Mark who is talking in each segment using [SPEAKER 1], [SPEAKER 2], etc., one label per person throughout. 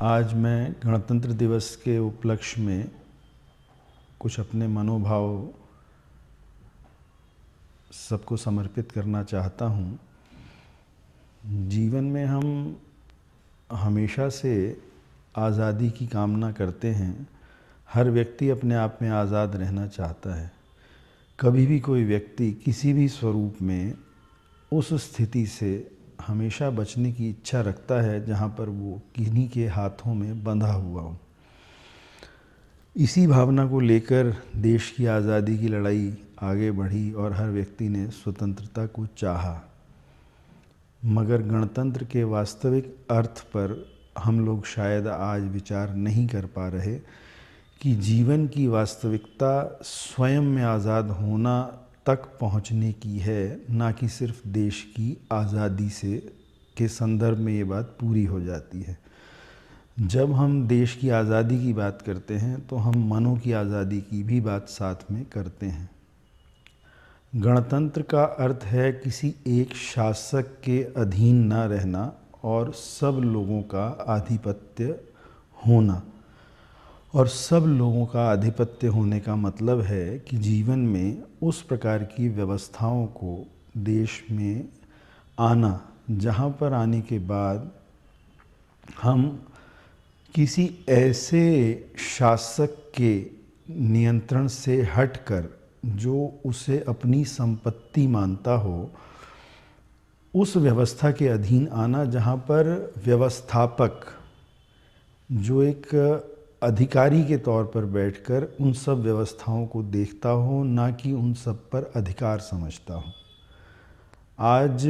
[SPEAKER 1] आज मैं गणतंत्र दिवस के उपलक्ष्य में कुछ अपने मनोभाव सबको समर्पित करना चाहता हूँ। जीवन में हम हमेशा से आज़ादी की कामना करते हैं। हर व्यक्ति अपने आप में आज़ाद रहना चाहता है। कभी भी कोई व्यक्ति किसी भी स्वरूप में उस स्थिति से हमेशा बचने की इच्छा रखता है जहाँ पर वो किन्हीं के हाथों में बंधा हुआ हो। इसी भावना को लेकर देश की आज़ादी की लड़ाई आगे बढ़ी और हर व्यक्ति ने स्वतंत्रता को चाहा। मगर गणतंत्र के वास्तविक अर्थ पर हम लोग शायद आज विचार नहीं कर पा रहे कि जीवन की वास्तविकता स्वयं में आज़ाद होना तक पहुंचने की है, ना कि सिर्फ देश की आज़ादी से के संदर्भ में ये बात पूरी हो जाती है। जब हम देश की आज़ादी की बात करते हैं तो हम मनों की आज़ादी की भी बात साथ में करते हैं। गणतंत्र का अर्थ है किसी एक शासक के अधीन न रहना और सब लोगों का आधिपत्य होना। और सब लोगों का आधिपत्य होने का मतलब है कि जीवन में उस प्रकार की व्यवस्थाओं को देश में आना जहाँ पर आने के बाद हम किसी ऐसे शासक के नियंत्रण से हटकर जो उसे अपनी संपत्ति मानता हो, उस व्यवस्था के अधीन आना जहाँ पर व्यवस्थापक जो एक अधिकारी के तौर पर बैठकर उन सब व्यवस्थाओं को देखता हो, ना कि उन सब पर अधिकार समझता हो। आज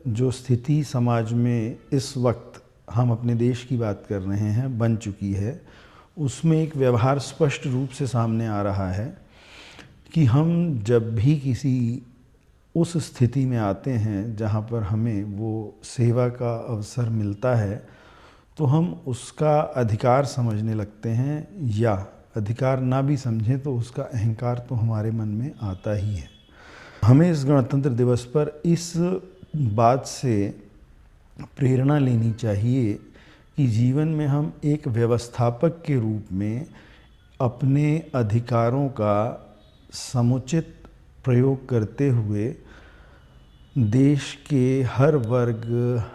[SPEAKER 1] जो स्थिति समाज में इस वक्त हम अपने देश की बात कर रहे हैं बन चुकी है, उसमें एक व्यवहार स्पष्ट रूप से सामने आ रहा है कि हम जब भी किसी उस स्थिति में आते हैं जहाँ पर हमें वो सेवा का अवसर मिलता है तो हम उसका अधिकार समझने लगते हैं, या अधिकार ना भी समझें तो उसका अहंकार तो हमारे मन में आता ही है। हमें इस गणतंत्र दिवस पर इस बात से प्रेरणा लेनी चाहिए कि जीवन में हम एक व्यवस्थापक के रूप में अपने अधिकारों का समुचित प्रयोग करते हुए देश के हर वर्ग,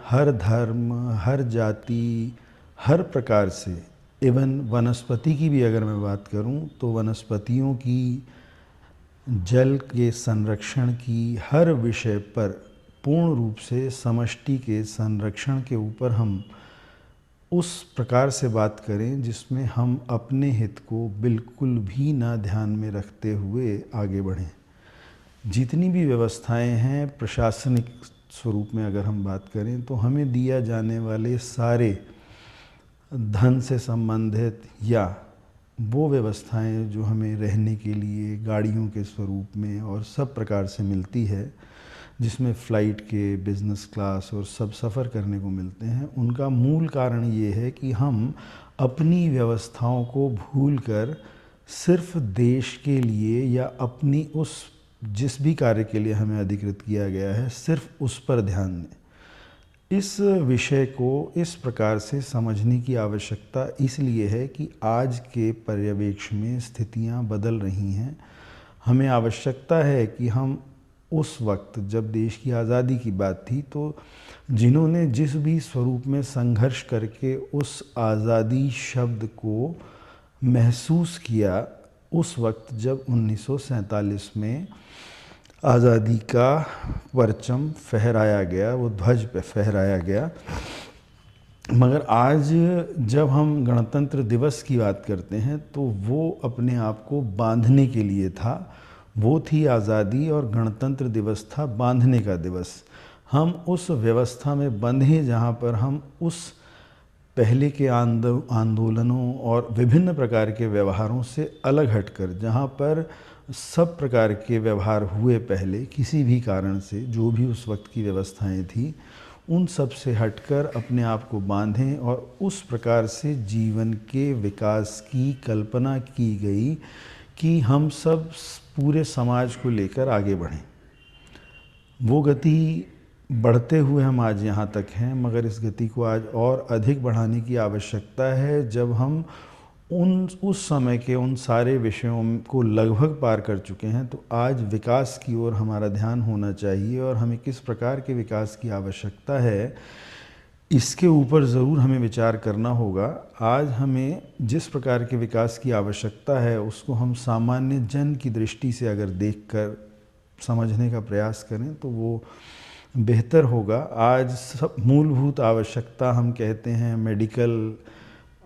[SPEAKER 1] हर धर्म, हर जाति, हर प्रकार से, इवन वनस्पति की भी अगर मैं बात करूं तो वनस्पतियों की, जल के संरक्षण की, हर विषय पर पूर्ण रूप से समष्टि के संरक्षण के ऊपर हम उस प्रकार से बात करें जिसमें हम अपने हित को बिल्कुल भी ना ध्यान में रखते हुए आगे बढ़ें। जितनी भी व्यवस्थाएं हैं प्रशासनिक स्वरूप में अगर हम बात करें तो हमें दिया जाने वाले सारे धन से संबंधित या वो व्यवस्थाएं जो हमें रहने के लिए गाड़ियों के स्वरूप में और सब प्रकार से मिलती है, जिसमें फ़्लाइट के, बिज़नेस क्लास और सब सफ़र करने को मिलते हैं, उनका मूल कारण ये है कि हम अपनी व्यवस्थाओं को भूलकर सिर्फ देश के लिए या अपनी उस जिस भी कार्य के लिए हमें अधिकृत किया गया है सिर्फ उस पर ध्यान दें। इस विषय को इस प्रकार से समझने की आवश्यकता इसलिए है कि आज के पर्यवेक्षण में स्थितियां बदल रही हैं। हमें आवश्यकता है कि हम उस वक्त जब देश की आज़ादी की बात थी तो जिन्होंने जिस भी स्वरूप में संघर्ष करके उस आज़ादी शब्द को महसूस किया, उस वक्त जब 1947 में आज़ादी का परचम फहराया गया, वो ध्वज पे फहराया गया। मगर आज जब हम गणतंत्र दिवस की बात करते हैं तो वो अपने आप को बांधने के लिए था। वो थी आज़ादी और गणतंत्र दिवस था बांधने का दिवस। हम उस व्यवस्था में बंधे जहाँ पर हम उस पहले के आंदोलनों और विभिन्न प्रकार के व्यवहारों से अलग हटकर, जहाँ पर सब प्रकार के व्यवहार हुए पहले किसी भी कारण से, जो भी उस वक्त की व्यवस्थाएं थी, उन सब से हटकर अपने आप को बांधें और उस प्रकार से जीवन के विकास की कल्पना की गई कि हम सब पूरे समाज को लेकर आगे बढ़ें। वो गति बढ़ते हुए हम आज यहाँ तक हैं, मगर इस गति को आज और अधिक बढ़ाने की आवश्यकता है। जब हम उस समय के उन सारे विषयों को लगभग पार कर चुके हैं, तो आज विकास की ओर हमारा ध्यान होना चाहिए और हमें किस प्रकार के विकास की आवश्यकता है, इसके ऊपर ज़रूर हमें विचार करना होगा। आज हमें जिस प्रकार के विकास की आवश्यकता है, उसको हम सामान्य जन की दृष्टि से अगर देखकर समझने का प्रयास करें तो वो बेहतर होगा। आज सब मूलभूत आवश्यकता हम कहते हैं मेडिकल,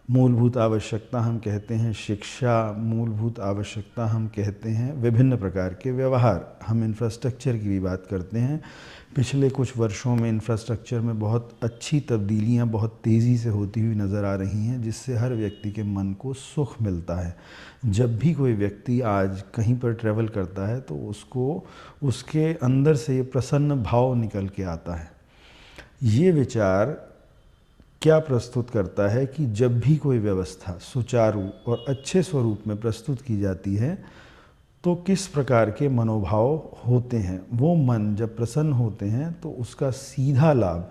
[SPEAKER 1] मूलभूत आवश्यकता हम कहते हैं शिक्षा, मूलभूत आवश्यकता हम कहते हैं विभिन्न प्रकार के व्यवहार। हम इंफ्रास्ट्रक्चर की भी बात करते हैं। पिछले कुछ वर्षों में इंफ्रास्ट्रक्चर में बहुत अच्छी तब्दीलियां बहुत तेज़ी से होती हुई नज़र आ रही हैं, जिससे हर व्यक्ति के मन को सुख मिलता है। जब भी कोई व्यक्ति आज कहीं पर ट्रैवल करता है तो उसको उसके अंदर से ये प्रसन्न भाव निकल के आता है। ये विचार क्या प्रस्तुत करता है कि जब भी कोई व्यवस्था सुचारू और अच्छे स्वरूप में प्रस्तुत की जाती है तो किस प्रकार के मनोभाव होते हैं। वो मन जब प्रसन्न होते हैं तो उसका सीधा लाभ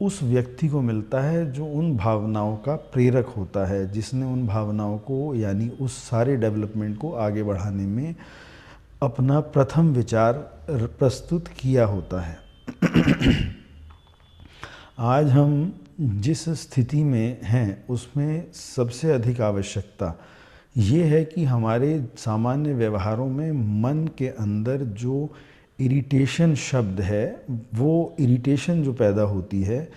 [SPEAKER 1] उस व्यक्ति को मिलता है जो उन भावनाओं का प्रेरक होता है, जिसने उन भावनाओं को यानी उस सारे डेवलपमेंट को आगे बढ़ाने में अपना प्रथम विचार प्रस्तुत किया होता है। आज हम जिस स्थिति में हैं उसमें सबसे अधिक आवश्यकता ये है कि हमारे सामान्य व्यवहारों में मन के अंदर जो इरिटेशन शब्द है, वो इरिटेशन जो पैदा होती है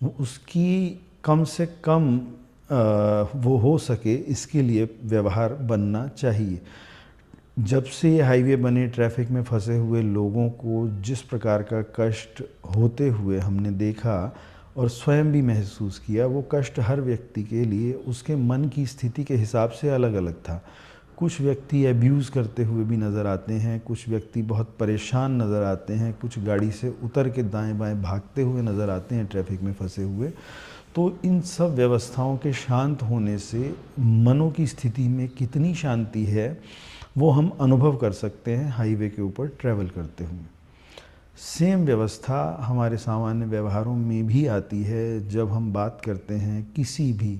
[SPEAKER 1] वो उसकी कम से कम वो हो सके, इसके लिए व्यवहार बनना चाहिए। जब से ये हाईवे बने, ट्रैफिक में फंसे हुए लोगों को जिस प्रकार का कष्ट होते हुए हमने देखा और स्वयं भी महसूस किया, वो कष्ट हर व्यक्ति के लिए उसके मन की स्थिति के हिसाब से अलग अलग था। कुछ व्यक्ति एब्यूज़ करते हुए भी नज़र आते हैं, कुछ व्यक्ति बहुत परेशान नज़र आते हैं, कुछ गाड़ी से उतर के दाएं बाएं भागते हुए नज़र आते हैं ट्रैफिक में फंसे हुए। तो इन सब व्यवस्थाओं के शांत होने से मनों की स्थिति में कितनी शांति है वो हम अनुभव कर सकते हैं हाईवे के ऊपर ट्रैवल करते हुए। सेम व्यवस्था हमारे सामान्य व्यवहारों में भी आती है। जब हम बात करते हैं किसी भी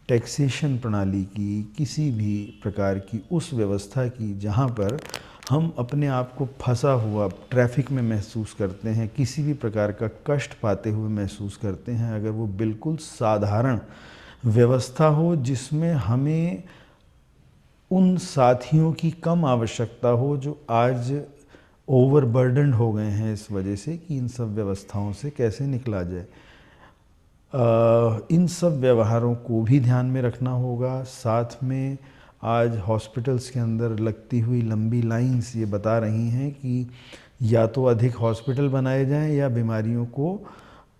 [SPEAKER 1] टैक्सेशन प्रणाली की, किसी भी प्रकार की उस व्यवस्था की जहाँ पर हम अपने आप को फंसा हुआ ट्रैफिक में महसूस करते हैं, किसी भी प्रकार का कष्ट पाते हुए महसूस करते हैं, अगर वो बिल्कुल साधारण व्यवस्था हो जिसमें हमें उन साथियों की कम आवश्यकता हो जो आज ओवरबर्डन्ड हो गए हैं इस वजह से कि इन सब व्यवस्थाओं से कैसे निकला जाए। इन सब व्यवहारों को भी ध्यान में रखना होगा। साथ में आज हॉस्पिटल्स के अंदर लगती हुई लंबी लाइंस ये बता रही हैं कि या तो अधिक हॉस्पिटल बनाए जाएं या बीमारियों को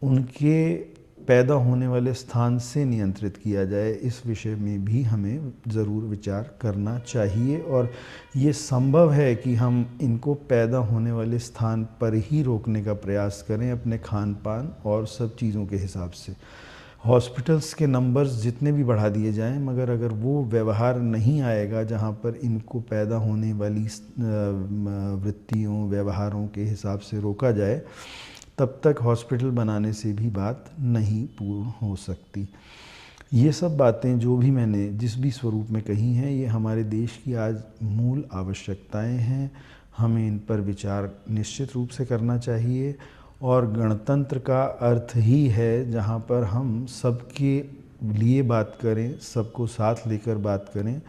[SPEAKER 1] उनके पैदा होने वाले स्थान से नियंत्रित किया जाए। इस विषय में भी हमें ज़रूर विचार करना चाहिए और ये संभव है कि हम इनको पैदा होने वाले स्थान पर ही रोकने का प्रयास करें अपने खान पान और सब चीज़ों के हिसाब से। हॉस्पिटल्स के नंबर्स जितने भी बढ़ा दिए जाएं, मगर अगर वो व्यवहार नहीं आएगा जहाँ पर इनको पैदा होने वाली वृत्तियों व्यवहारों के हिसाब से रोका जाए, तब तक हॉस्पिटल बनाने से भी बात नहीं पूर्ण हो सकती। ये सब बातें जो भी मैंने जिस भी स्वरूप में कही हैं, ये हमारे देश की आज मूल आवश्यकताएं हैं। हमें इन पर विचार निश्चित रूप से करना चाहिए और गणतंत्र का अर्थ ही है जहाँ पर हम सबके लिए बात करें, सबको साथ लेकर बात करें।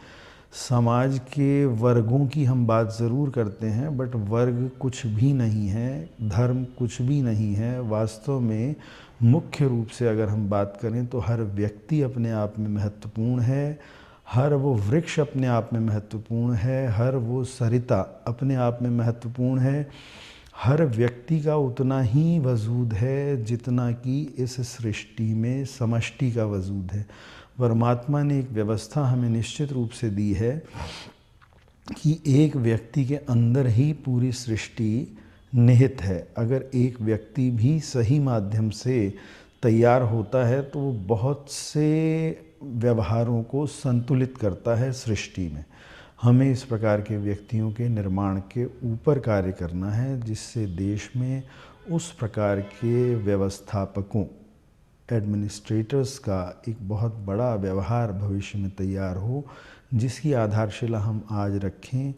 [SPEAKER 1] समाज के वर्गों की हम बात ज़रूर करते हैं, बट वर्ग कुछ भी नहीं है, धर्म कुछ भी नहीं है। वास्तव में मुख्य रूप से अगर हम बात करें तो हर व्यक्ति अपने आप में महत्वपूर्ण है, हर वो वृक्ष अपने आप में महत्वपूर्ण है, हर वो सरिता अपने आप में महत्वपूर्ण है। हर व्यक्ति का उतना ही वजूद है जितना कि इस सृष्टि में समष्टि का वजूद है। परमात्मा ने एक व्यवस्था हमें निश्चित रूप से दी है कि एक व्यक्ति के अंदर ही पूरी सृष्टि निहित है। अगर एक व्यक्ति भी सही माध्यम से तैयार होता है तो वो बहुत से व्यवहारों को संतुलित करता है सृष्टि में। हमें इस प्रकार के व्यक्तियों के निर्माण के ऊपर कार्य करना है, जिससे देश में उस प्रकार के व्यवस्थापकों, एडमिनिस्ट्रेटर्स का एक बहुत बड़ा व्यवहार भविष्य में तैयार हो, जिसकी आधारशिला हम आज रखें।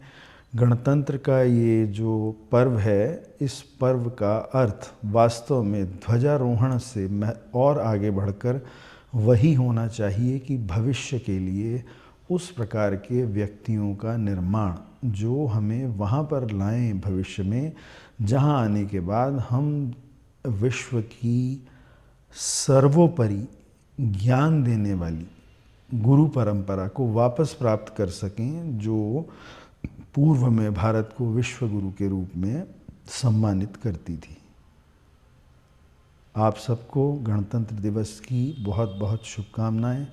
[SPEAKER 1] गणतंत्र का ये जो पर्व है, इस पर्व का अर्थ वास्तव में ध्वजारोहण से और आगे बढ़कर वही होना चाहिए कि भविष्य के लिए उस प्रकार के व्यक्तियों का निर्माण जो हमें वहाँ पर लाएं भविष्य में, जहाँ आने के बाद हम विश्व की सर्वोपरि ज्ञान देने वाली गुरु परंपरा को वापस प्राप्त कर सकें, जो पूर्व में भारत को विश्व गुरु के रूप में सम्मानित करती थी। आप सबको गणतंत्र दिवस की बहुत बहुत शुभकामनाएं।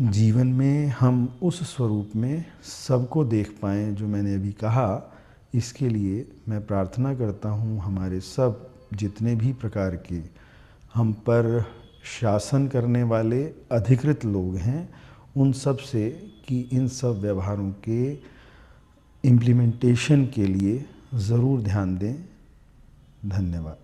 [SPEAKER 1] जीवन में हम उस स्वरूप में सबको देख पाएँ जो मैंने अभी कहा, इसके लिए मैं प्रार्थना करता हूँ हमारे सब जितने भी प्रकार के हम पर शासन करने वाले अधिकृत लोग हैं, उन सब से कि इन सब व्यवहारों के इम्प्लीमेंटेशन के लिए ज़रूर ध्यान दें। धन्यवाद।